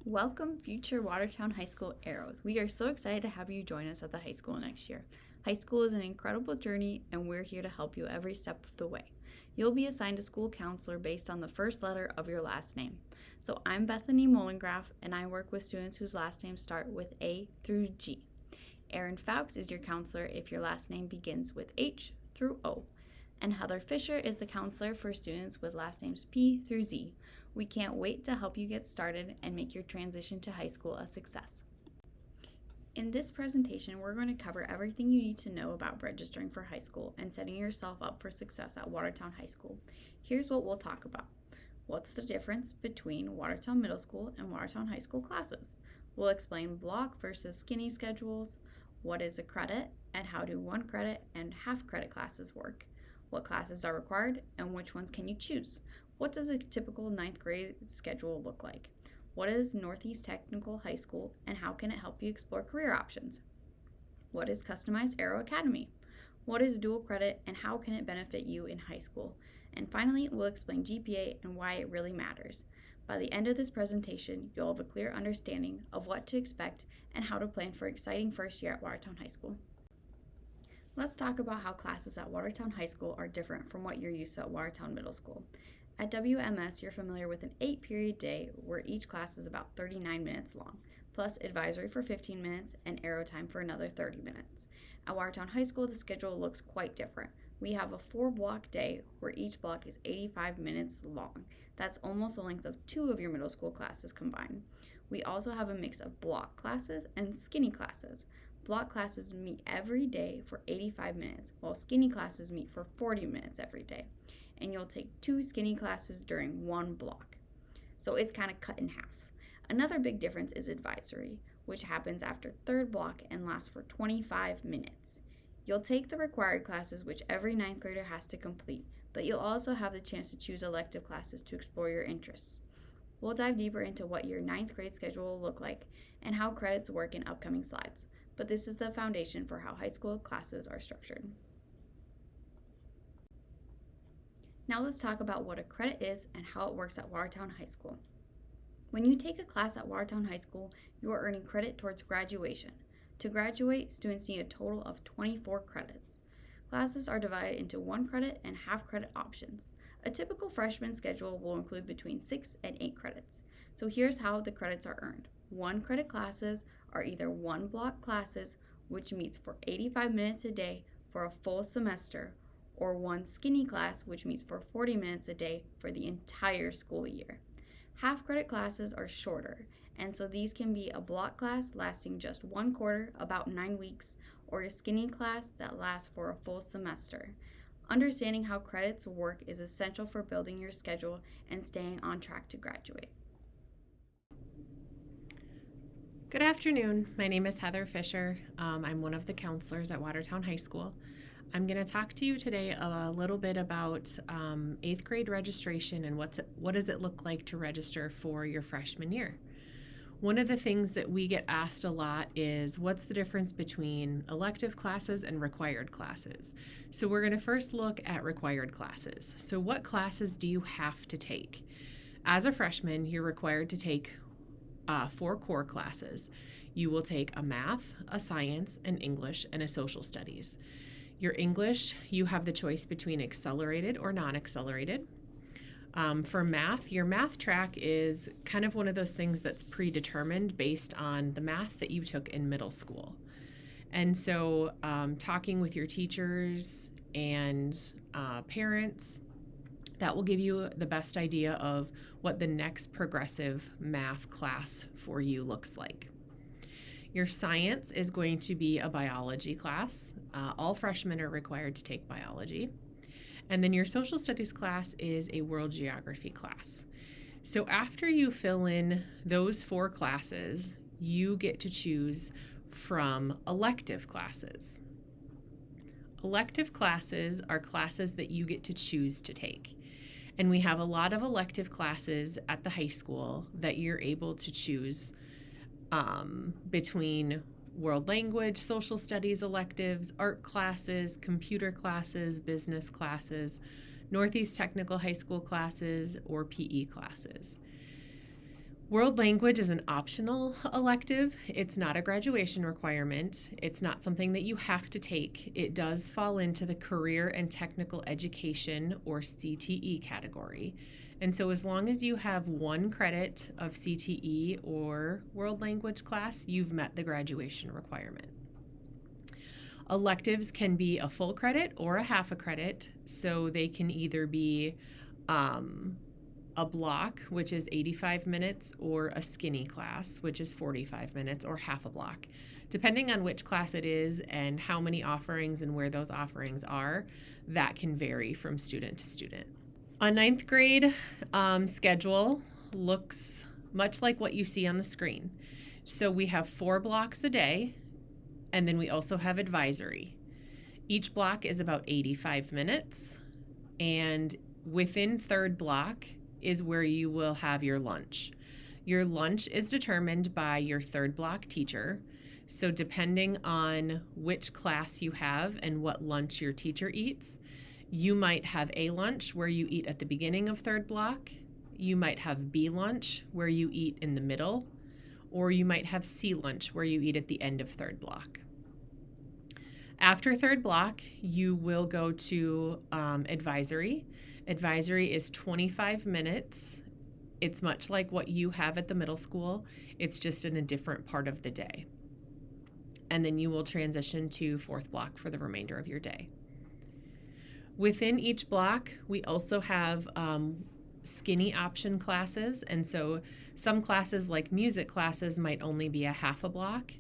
Welcome, future Watertown High School Arrows. We are so excited to have you join us at the high school next year. High school is an incredible journey, and we're here to help you every step of the way. You'll be assigned a school counselor based on the first letter of your last name. So I'm Bethany Mollengraff, and I work with students whose last names start with A through G. Erin Fowkes is your counselor if your last name begins with H through O. And Heather Fisher is the counselor for students with last names P through Z. We can't wait to help you get started and make your transition to high school a success. In this presentation, we're going to cover everything you need to know about registering for high school and setting yourself up for success at Watertown High School. Here's what we'll talk about. What's the difference between Watertown Middle School and Watertown High School classes? We'll explain block versus skinny schedules, what is a credit, and how do 1 credit and half credit classes work, what classes are required, and which ones can you choose. What does a typical 9th grade schedule look like? What is Northeast Technical High School, and how can it help you explore career options? What is Customized Arrow Academy? What is dual credit, and how can it benefit you in high school? And finally, we'll explain GPA and why it really matters. By the end of this presentation, you'll have a clear understanding of what to expect and how to plan for an exciting first year at Watertown High School. Let's talk about how classes at Watertown High School are different from what you're used to at Watertown Middle School. At WMS, you're familiar with an 8-period day where each class is about 39 minutes long, plus advisory for 15 minutes and arrow time for another 30 minutes. At Watertown High School, the schedule looks quite different. We have a 4-block day where each block is 85 minutes long. That's almost the length of 2 of your middle school classes combined. We also have a mix of block classes and skinny classes. Block classes meet every day for 85 minutes, while skinny classes meet for 40 minutes every day. And you'll take 2 skinny classes during 1 block. So it's kind of cut in half. Another big difference is advisory, which happens after 3rd block and lasts for 25 minutes. You'll take the required classes, which every 9th grader has to complete, but you'll also have the chance to choose elective classes to explore your interests. We'll dive deeper into what your 9th grade schedule will look like and how credits work in upcoming slides, but this is the foundation for how high school classes are structured. Now let's talk about what a credit is and how it works at Watertown High School. When you take a class at Watertown High School, you are earning credit towards graduation. To graduate, students need a total of 24 credits. Classes are divided into 1 credit and half credit options. A typical freshman schedule will include between 6 and 8 credits. So here's how the credits are earned. 1 credit classes are either 1 block classes, which meets for 85 minutes a day for a full semester, or 1 skinny class, which meets for 40 minutes a day for the entire school year. Half credit classes are shorter, and so these can be a block class lasting just 1 quarter, about 9 weeks, or a skinny class that lasts for a full semester. Understanding how credits work is essential for building your schedule and staying on track to graduate. Good afternoon. My name is Heather Fisher. I'm one of the counselors at Watertown High School. I'm going to talk to you today a little bit about 8th grade registration and what does it look like to register for your freshman year. One of the things that we get asked a lot is what's the difference between elective classes and required classes. So we're going to first look at required classes. So what classes do you have to take? As a freshman, you're required to take 4 core classes. You will take a math, a science, an English, and a social studies. Your English, you have the choice between accelerated or non-accelerated. For math, your math track is kind of one of those things that's predetermined based on the math that you took in middle school. And so talking with your teachers and parents, that will give you the best idea of what the next progressive math class for you looks like. Your science is going to be a biology class. All freshmen are required to take biology. And then your social studies class is a world geography class. So after you fill in those 4 classes, you get to choose from elective classes. Elective classes are classes that you get to choose to take. And we have a lot of elective classes at the high school that you're able to choose between world language, social studies electives, art classes, computer classes, business classes, Northeast Technical High School classes, or PE classes. World language is an optional elective. It's not a graduation requirement. It's not something that you have to take. It does fall into the career and technical education, or CTE, category. And so as long as you have 1 credit of CTE or world language class, you've met the graduation requirement. Electives can be a full credit or a half a credit, so they can either be a block, which is 85 minutes, or a skinny class, which is 45 minutes, or half a block. Depending on which class it is and how many offerings and where those offerings are, that can vary from student to student. A 9th grade schedule looks much like what you see on the screen. So we have 4 blocks a day, and then we also have advisory. Each block is about 85 minutes, and within 3rd block is where you will have your lunch. Your lunch is determined by your 3rd block teacher. So depending on which class you have and what lunch your teacher eats, you might have A lunch where you eat at the beginning of 3rd block. You might have B lunch where you eat in the middle, or you might have C lunch where you eat at the end of 3rd block. After 3rd block, you will go to advisory. Advisory is 25 minutes. It's much like what you have at the middle school. It's just in a different part of the day. And then you will transition to 4th block for the remainder of your day. Within each block, we also have skinny option classes. And so some classes, like music classes, might only be a half a block.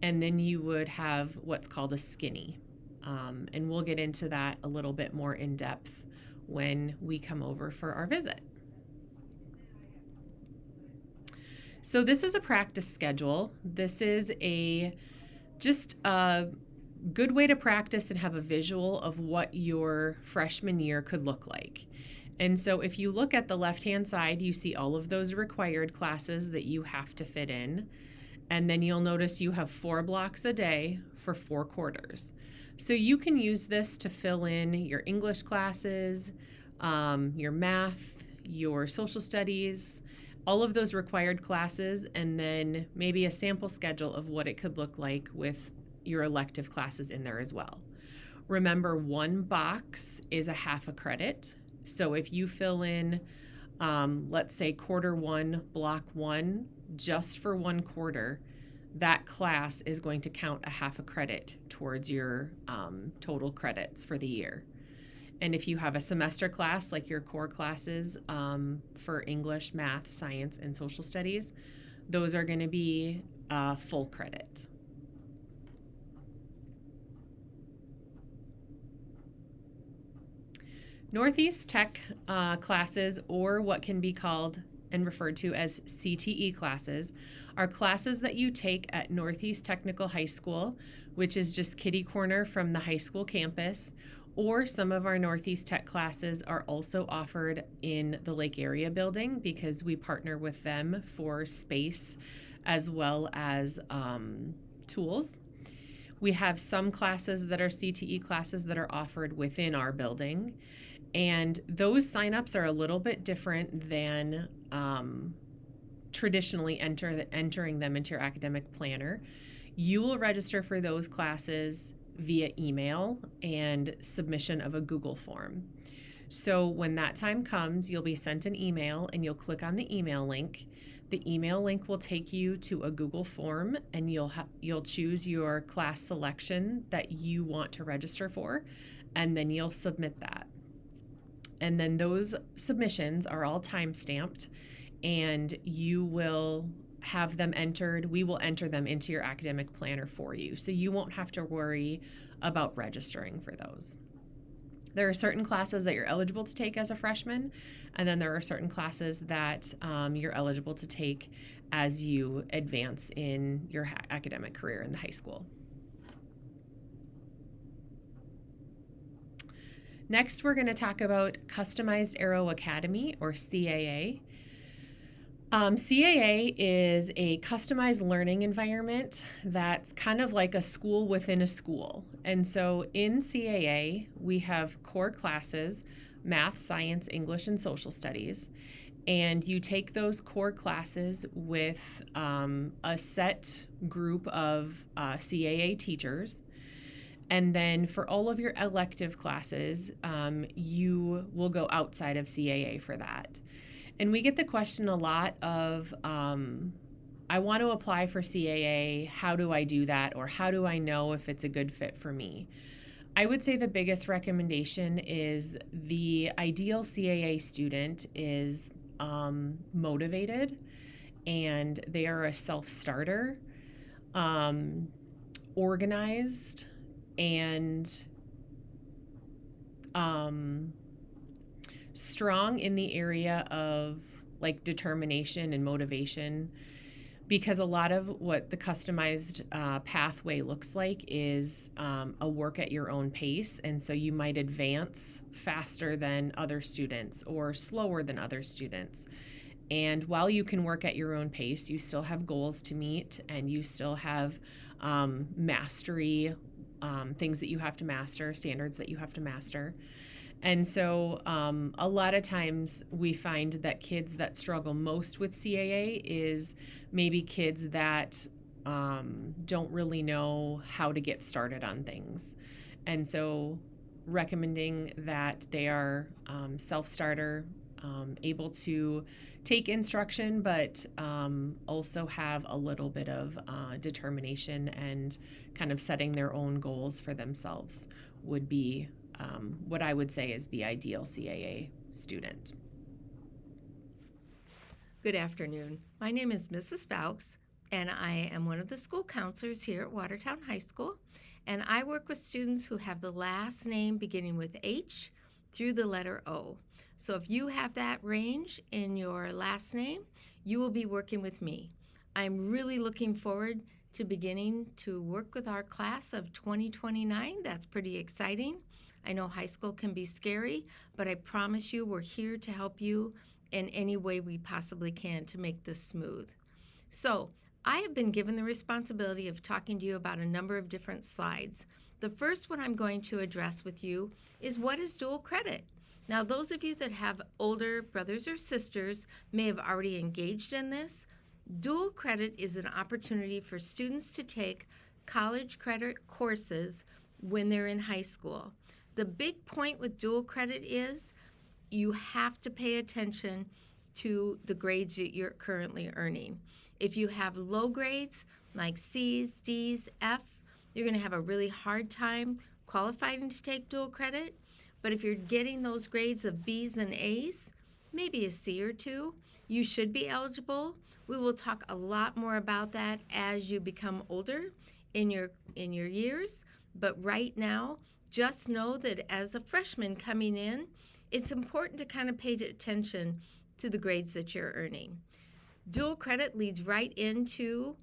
And then you would have what's called a skinny. And we'll get into that a little bit more in depth when we come over for our visit. So this is a practice schedule. This is just a good way to practice and have a visual of what your freshman year could look like. And so if you look at the left-hand side, you see all of those required classes that you have to fit in. And then you'll notice you have 4 blocks a day for 4 quarters. So you can use this to fill in your English classes, your math, your social studies, all of those required classes, and then maybe a sample schedule of what it could look like with your elective classes in there as well. Remember, 1 box is a half a credit. So if you fill in, let's say quarter 1, block 1, just for 1 quarter, that class is going to count a half a credit towards your total credits for the year. And if you have a semester class, like your core classes for English, math, science, and social studies, those are going to be full credit. Northeast Tech classes, or what can be called and referred to as CTE classes, are classes that you take at Northeast Technical High School, which is just kitty corner from the high school campus, or some of our Northeast Tech classes are also offered in the Lake Area building because we partner with them for space as well as tools. We have some classes that are CTE classes that are offered within our building, and those signups are a little bit different than traditionally entering them into your academic planner. You will register for those classes via email and submission of a Google form. So when that time comes, you'll be sent an email and you'll click on the email link. The email link will take you to a Google form, and you'll choose your class selection that you want to register for, and then you'll submit that. And then those submissions are all time-stamped, and you will have them entered. We will enter them into your academic planner for you, so you won't have to worry about registering for those. There are certain classes that you're eligible to take as a freshman, and then there are certain classes that you're eligible to take as you advance in your academic career in the high school. Next, we're going to talk about Customized Aero Academy, or CAA. CAA is a customized learning environment that's kind of like a school within a school. And so in CAA, we have core classes, math, science, English, and social studies. And you take those core classes with a set group of CAA teachers. And then for all of your elective classes, you will go outside of CAA for that. And we get the question a lot of, I want to apply for CAA. How do I do that? Or how do I know if it's a good fit for me? I would say the biggest recommendation is the ideal CAA student is motivated, and they are a self-starter, organized, and strong in the area of like determination and motivation, because a lot of what the customized pathway looks like is a work at your own pace. And so you might advance faster than other students or slower than other students. And while you can work at your own pace, you still have goals to meet, and you still have mastery, things that you have to master, standards that you have to master. And so a lot of times we find that kids that struggle most with CAA is maybe kids that don't really know how to get started on things. And so recommending that they are self-starter, able to take instruction, but also have a little bit of determination and kind of setting their own goals for themselves would be what I would say is the ideal CAA student. Good afternoon. My name is Mrs. Fowkes, and I am one of the school counselors here at Watertown High School. And I work with students who have the last name beginning with H through the letter O. So if you have that range in your last name, you will be working with me. I'm really looking forward to beginning to work with our class of 2029. That's pretty exciting. I know high school can be scary, but I promise you we're here to help you in any way we possibly can to make this smooth. So I have been given the responsibility of talking to you about a number of different slides. The first one I'm going to address with you is what is dual credit? Now, those of you that have older brothers or sisters may have already engaged in this. Dual credit is an opportunity for students to take college credit courses when they're in high school. The big point with dual credit is you have to pay attention to the grades that you're currently earning. If you have low grades like C's, D's, F, you're going to have a really hard time qualifying to take dual credit. But if you're getting those grades of B's and A's, maybe a C or two, you should be eligible. We will talk a lot more about that as you become older in your years. But right now, just know that as a freshman coming in, it's important to kind of pay attention to the grades that you're earning. Dual credit leads right into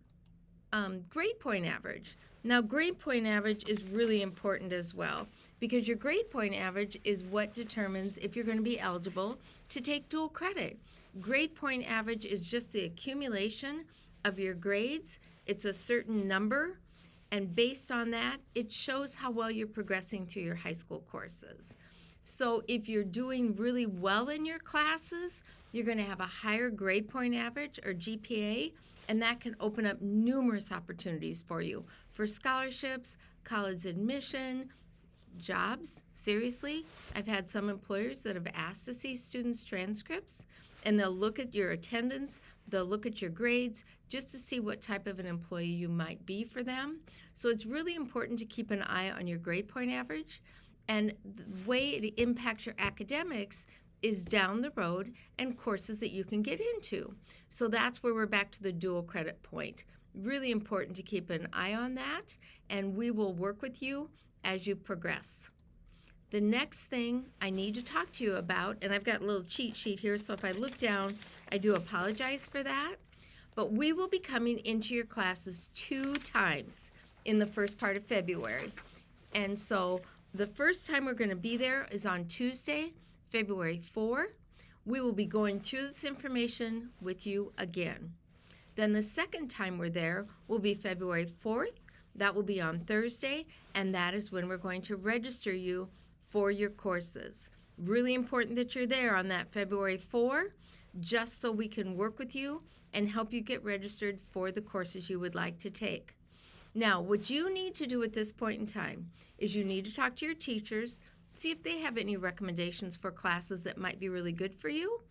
grade point average. Now, grade point average is really important as well, because your grade point average is what determines if you're going to be eligible to take dual credit. Grade point average is just the accumulation of your grades. It's a certain number, and based on that, it shows how well you're progressing through your high school courses. So if you're doing really well in your classes, you're going to have a higher grade point average or GPA, and that can open up numerous opportunities for you for scholarships, college admission, jobs. Seriously, I've had some employers that have asked to see students' transcripts, and they'll look at your attendance, they'll look at your grades, just to see what type of an employee you might be for them. So it's really important to keep an eye on your grade point average, and the way it impacts your academics is down the road and courses that you can get into. So that's where we're back to the dual credit point. Really important to keep an eye on that, and we will work with you as you progress. The next thing I need to talk to you about, and I've got a little cheat sheet here, so if I look down, I do apologize for that, but we will be coming into your classes 2 times in the first part of February. And so the first time we're going to be there is on Tuesday, February 4. We will be going through this information with you again. Then the second time we're there will be February 4th. That will be on Thursday, and that is when we're going to register you for your courses. Really important that you're there on that February 4. just so we can work with you and help you get registered for the courses you would like to take. Now, what you need to do at this point in time is you need to talk to your teachers, see if they have any recommendations for classes that might be really good for you.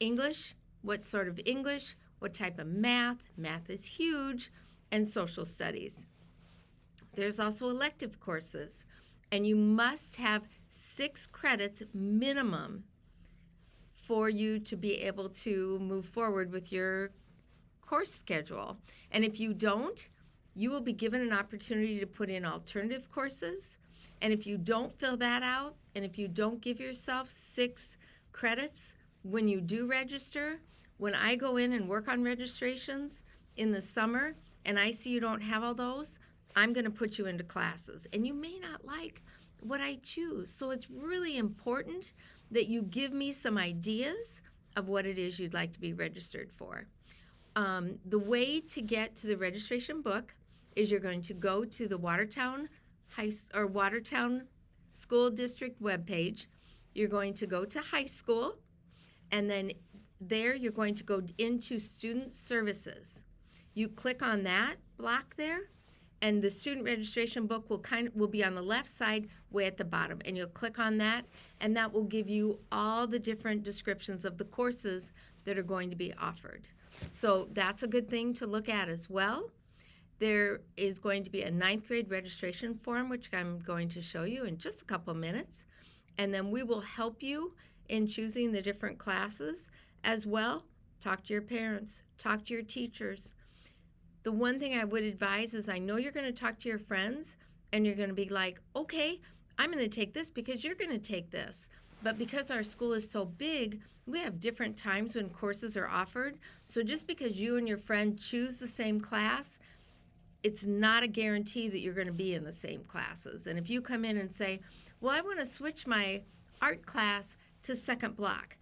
English, what sort of English, what type of math is huge, and social studies. There's also elective courses, and you must have 6 credits minimum for you to be able to move forward with your course schedule. And if you don't, you will be given an opportunity to put in alternative courses. And if you don't fill that out, and if you don't give yourself 6 credits when you do register, when I go in and work on registrations in the summer and I see you don't have all those, I'm going to put you into classes. And you may not like what I choose. So it's really important that you give me some ideas of what it is you'd like to be registered for. The way to get to the registration book is you're going to go to the Watertown School District webpage. You're going to go to high school, and then there you're going to go into student services. You click on that block there, and the student registration book will be on the left side way at the bottom, and you'll click on that, and that will give you all the different descriptions of the courses that are going to be offered. So that's a good thing to look at as well. There is going to be a 9th grade registration form, which I'm going to show you in just a couple of minutes, and then we will help you in choosing the different classes as well. Talk to your parents, talk to your teachers. The one thing I would advise is I know you're going to talk to your friends and you're going to be like, okay, I'm going to take this because you're going to take this. But because our school is so big, we have different times when courses are offered. So just because you and your friend choose the same class, it's not a guarantee that you're going to be in the same classes. And if you come in and say, well, I want to switch my art class to second block,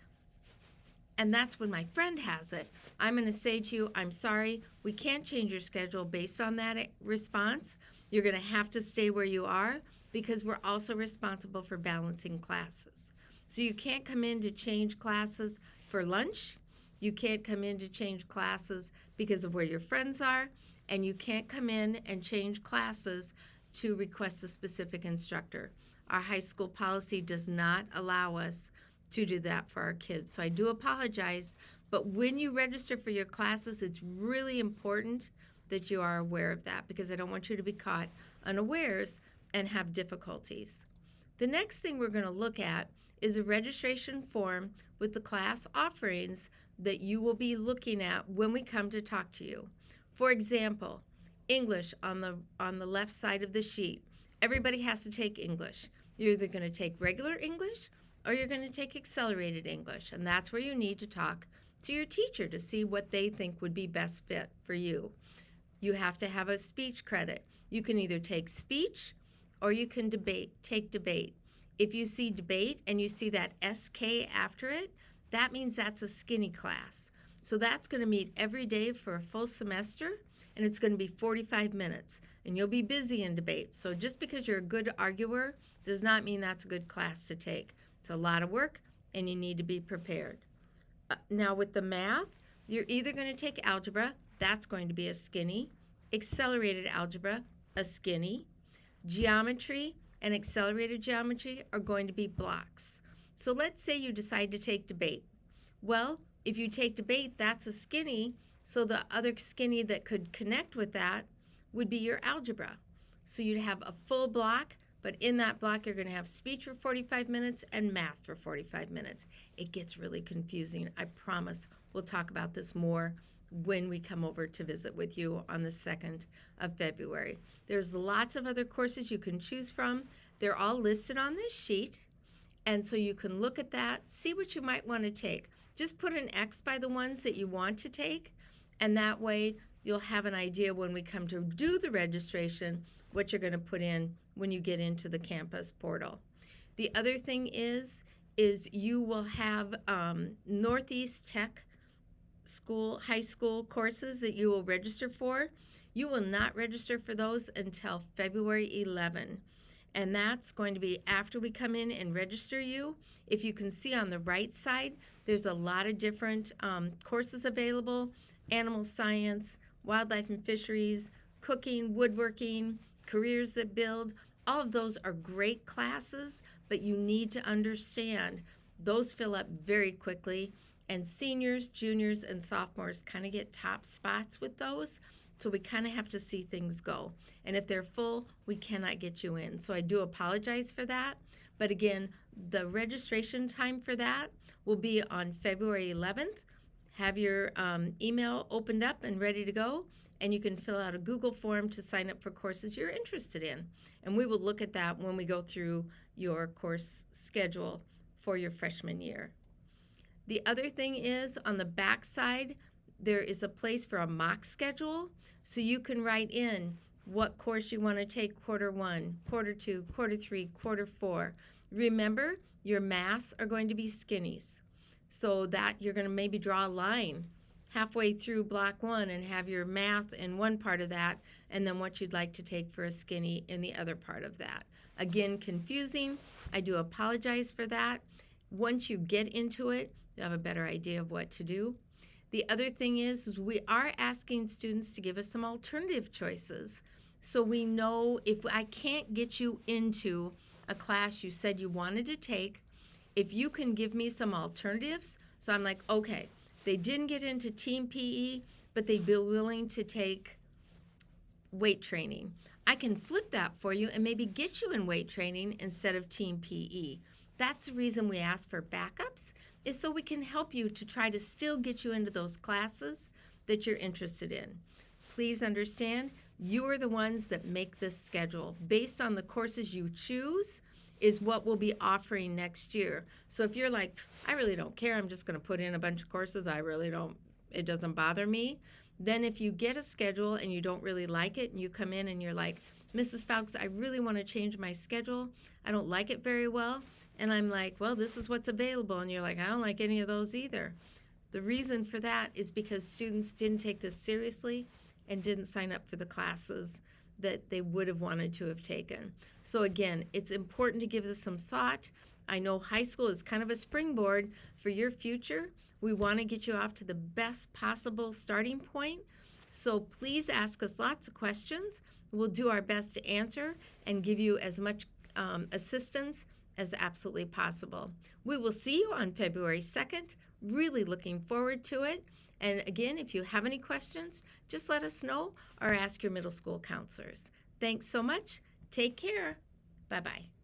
and that's when my friend has it, I'm going to say to you, I'm sorry, we can't change your schedule based on that response. You're going to have to stay where you are because we're also responsible for balancing classes. So you can't come in to change classes for lunch. You can't come in to change classes because of where your friends are. And you can't come in and change classes to request a specific instructor. Our high school policy does not allow us to do that for our kids. So I do apologize, but when you register for your classes, it's really important that you are aware of that because I don't want you to be caught unawares and have difficulties. The next thing we're going to look at is a registration form with the class offerings that you will be looking at when we come to talk to you. For example, English on the left side of the sheet. Everybody has to take English. You're either going to take regular English or you're going to take accelerated English, and that's where you need to talk to your teacher to see what they think would be best fit for you. You have to have a speech credit. You can either take speech or you can take debate. If you see debate and you see that SK after it, that means that's a skinny class. So that's going to meet every day for a full semester, and it's going to be 45 minutes. And you'll be busy in debate. So just because you're a good arguer does not mean that's a good class to take. It's a lot of work, and you need to be prepared. Now with the math, you're either going to take algebra, that's going to be a skinny, accelerated algebra, a skinny, geometry and accelerated geometry are going to be blocks. So let's say you decide to take debate. Well, if you take debate, that's a skinny, so the other skinny that could connect with that would be your algebra. So you'd have a full block, but in that block you're going to have speech for 45 minutes and math for 45 minutes. It gets really confusing. I promise we'll talk about this more when we come over to visit with you on the 2nd of February. There's lots of other courses you can choose from. They're all listed on this sheet, and so you can look at that, see what you might want to take. Just put an X by the ones that you want to take, and that way you'll have an idea when we come to do the registration what you're going to put in when you get into the campus portal. The other thing is you will have Northeast Tech high school courses that you will register for. You will not register for those until February 11. and that's going to be after we come in and register you. If you can see on the right side, there's a lot of different courses available: animal science, wildlife and fisheries, cooking, woodworking, careers that build. All of those are great classes, but you need to understand those fill up very quickly, and seniors, juniors, and sophomores kind of get top spots with those. So we kind of have to see things go. And if they're full, we cannot get you in. So I do apologize for that. But again, the registration time for that will be on February 11th. Have your email opened up and ready to go, and you can fill out a Google form to sign up for courses you're interested in. And we will look at that when we go through your course schedule for your freshman year. The other thing is, on the back side, there is a place for a mock schedule, so you can write in what course you want to take quarter 1, quarter 2, quarter 3, quarter 4. Remember, your maths are going to be skinnies, so that you're going to maybe draw a line halfway through block 1 and have your math in one part of that, and then what you'd like to take for a skinny in the other part of that. Again, confusing. I do apologize for that. Once you get into it, you have a better idea of what to do. The other thing is we are asking students to give us some alternative choices. So we know if I can't get you into a class you said you wanted to take, if you can give me some alternatives. So I'm like, okay, they didn't get into team PE, but they'd be willing to take weight training. I can flip that for you and maybe get you in weight training instead of team PE. That's the reason we ask for backups, is so we can help you to try to still get you into those classes that you're interested in. Please understand, you are the ones that make this schedule. Based on the courses you choose is what we'll be offering next year. So if you're like, I really don't care, I'm just going to put in a bunch of courses, it doesn't bother me, then if you get a schedule and you don't really like it and you come in and you're like, Mrs. Fowkes, I really want to change my schedule, I don't like it very well, and I'm like, well, this is what's available, and you're like, I don't like any of those either. The reason for that is because students didn't take this seriously and didn't sign up for the classes that they would have wanted to have taken. So again, it's important to give this some thought. I know high school is kind of a springboard for your future. We want to get you off to the best possible starting point. So please ask us lots of questions. We'll do our best to answer and give you as much assistance as absolutely possible. We will see you on February 2nd. Really looking forward to it. And again, if you have any questions, just let us know or ask your middle school counselors. Thanks so much. Take care. Bye-bye.